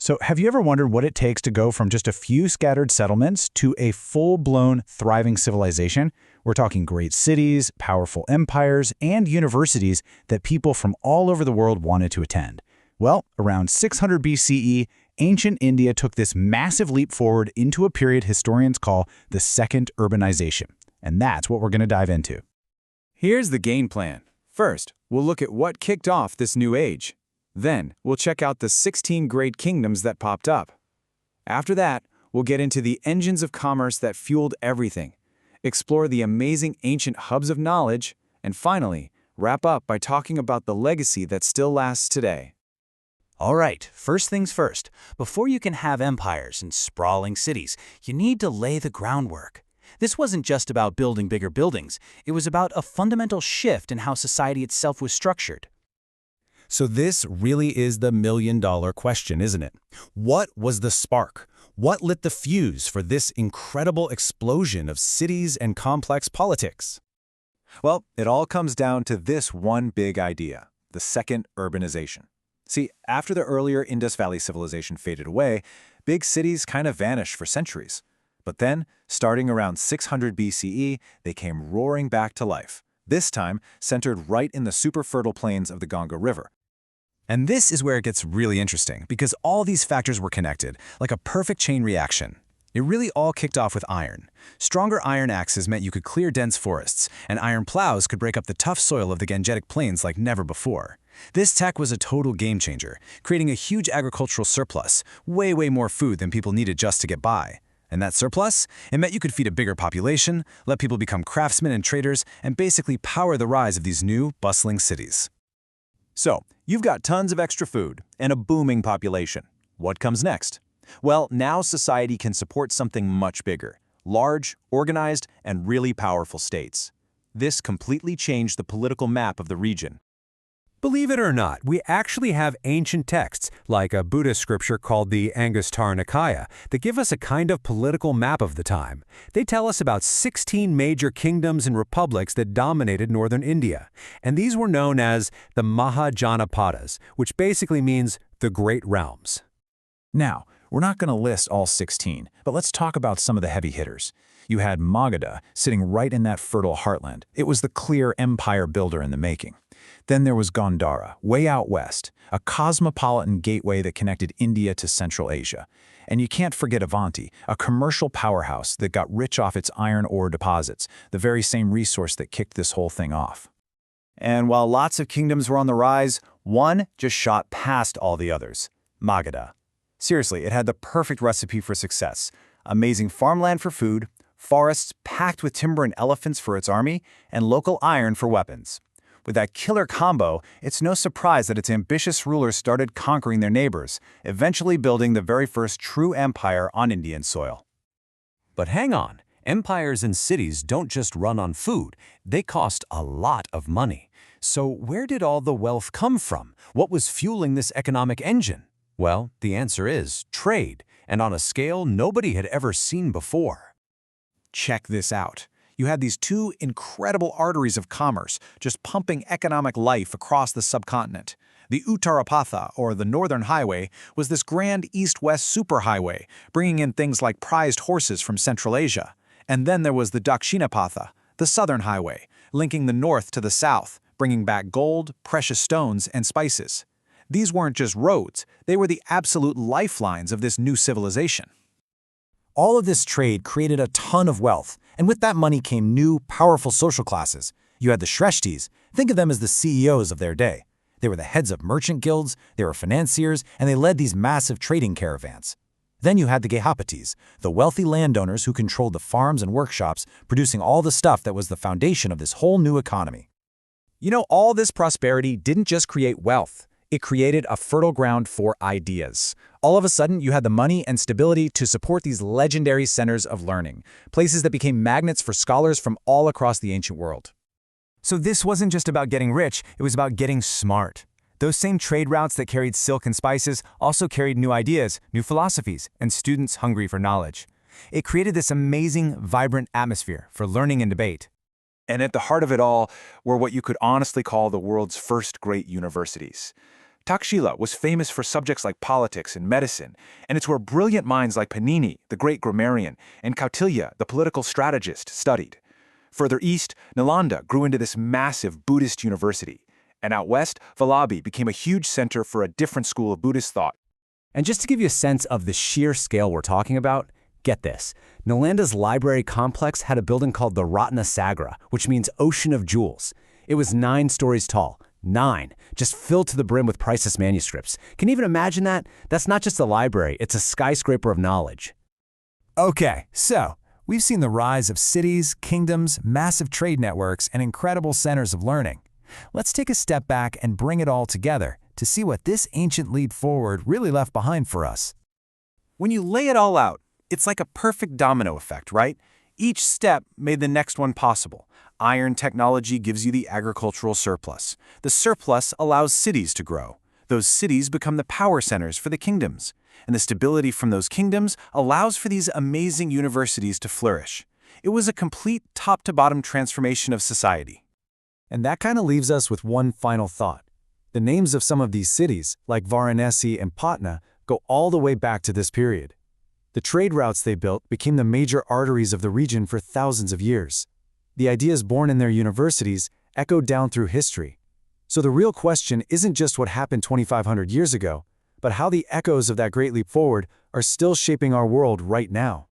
So, have you ever wondered what it takes to go from just a few scattered settlements to a full-blown, thriving civilization? We're talking great cities, powerful empires, and universities that people from all over the world wanted to attend. Well, around 600 BCE, ancient India took this massive leap forward into a period historians call the Second Urbanization. And that's what we're going to dive into. Here's the game plan. First, we'll look at what kicked off this new age. Then, we'll check out the 16 great kingdoms that popped up. After that, we'll get into the engines of commerce that fueled everything, explore the amazing ancient hubs of knowledge, and finally, wrap up by talking about the legacy that still lasts today. All right, first things first. Before you can have empires and sprawling cities, you need to lay the groundwork. This wasn't just about building bigger buildings. It was about a fundamental shift in how society itself was structured. So this really is the million-dollar question, isn't it? What was the spark? What lit the fuse for this incredible explosion of cities and complex politics? Well, it all comes down to this one big idea, the Second Urbanization. See, after the earlier Indus Valley civilization faded away, big cities kind of vanished for centuries. But then, starting around 600 BCE, they came roaring back to life, this time centered right in the super fertile plains of the Ganga River. And this is where it gets really interesting, because all these factors were connected, like a perfect chain reaction. It really all kicked off with iron. Stronger iron axes meant you could clear dense forests, and iron plows could break up the tough soil of the Gangetic Plains like never before. This tech was a total game changer, creating a huge agricultural surplus, way more food than people needed just to get by. And that surplus? It meant you could feed a bigger population, let people become craftsmen and traders, and basically power the rise of these new, bustling cities. So, you've got tons of extra food and a booming population. What comes next? Well, now society can support something much bigger, large, organized, and really powerful states. This completely changed the political map of the region. Believe it or not, we actually have ancient texts, like a Buddhist scripture called the Anguttara Nikaya, that give us a kind of political map of the time. They tell us about 16 major kingdoms and republics that dominated northern India, and these were known as the Mahajanapadas, which basically means the Great Realms. Now, we're not going to list all 16, but let's talk about some of the heavy hitters. You had Magadha sitting right in that fertile heartland. It was the clear empire builder in the making. Then there was Gandhara, way out west, a cosmopolitan gateway that connected India to Central Asia. And you can't forget Avanti, a commercial powerhouse that got rich off its iron ore deposits, the very same resource that kicked this whole thing off. And while lots of kingdoms were on the rise, one just shot past all the others, Magadha. Seriously, it had the perfect recipe for success. Amazing farmland for food, forests packed with timber and elephants for its army, and local iron for weapons. With that killer combo, it's no surprise that its ambitious rulers started conquering their neighbors, eventually building the very first true empire on Indian soil. But hang on, empires and cities don't just run on food, they cost a lot of money. So where did all the wealth come from? What was fueling this economic engine? Well, the answer is trade, and on a scale nobody had ever seen before. Check this out. You had these two incredible arteries of commerce just pumping economic life across the subcontinent. The Uttarapatha, or the Northern Highway, was this grand east-west superhighway, bringing in things like prized horses from Central Asia. And then there was the Dakshinapatha, the Southern Highway, linking the north to the south, bringing back gold, precious stones, and spices. These weren't just roads, they were the absolute lifelines of this new civilization. All of this trade created a ton of wealth, and with that money came new, powerful social classes. You had the Shreshtis. Think of them as the CEOs of their day. They were the heads of merchant guilds, they were financiers, and they led these massive trading caravans. Then you had the Gehapatis, the wealthy landowners who controlled the farms and workshops, producing all the stuff that was the foundation of this whole new economy. You know, all this prosperity didn't just create wealth. It created a fertile ground for ideas. All of a sudden, you had the money and stability to support these legendary centers of learning, places that became magnets for scholars from all across the ancient world. So this wasn't just about getting rich, it was about getting smart. Those same trade routes that carried silk and spices also carried new ideas, new philosophies, and students hungry for knowledge. It created this amazing, vibrant atmosphere for learning and debate. And at the heart of it all were what you could honestly call the world's first great universities. Takshila was famous for subjects like politics and medicine, and it's where brilliant minds like Panini, the great grammarian, and Kautilya, the political strategist, studied. Further east, Nalanda grew into this massive Buddhist university. And out west, Vallabhi became a huge center for a different school of Buddhist thought. And just to give you a sense of the sheer scale we're talking about, get this. Nalanda's library complex had a building called the Ratna Sagra, which means ocean of jewels. It was 9 stories tall. 9, just filled to the brim with priceless manuscripts. Can you even imagine that? That's not just a library, it's a skyscraper of knowledge. Okay, so we've seen the rise of cities, kingdoms, massive trade networks, and incredible centers of learning. Let's take a step back and bring it all together to see what this ancient leap forward really left behind for us. When you lay it all out, it's like a perfect domino effect, right? Each step made the next one possible. Iron technology gives you the agricultural surplus. The surplus allows cities to grow. Those cities become the power centers for the kingdoms. And the stability from those kingdoms allows for these amazing universities to flourish. It was a complete top-to-bottom transformation of society. And that kind of leaves us with one final thought. The names of some of these cities, like Varanasi and Patna, go all the way back to this period. The trade routes they built became the major arteries of the region for thousands of years. The ideas born in their universities echoed down through history. So the real question isn't just what happened 2,500 years ago, but how the echoes of that great leap forward are still shaping our world right now.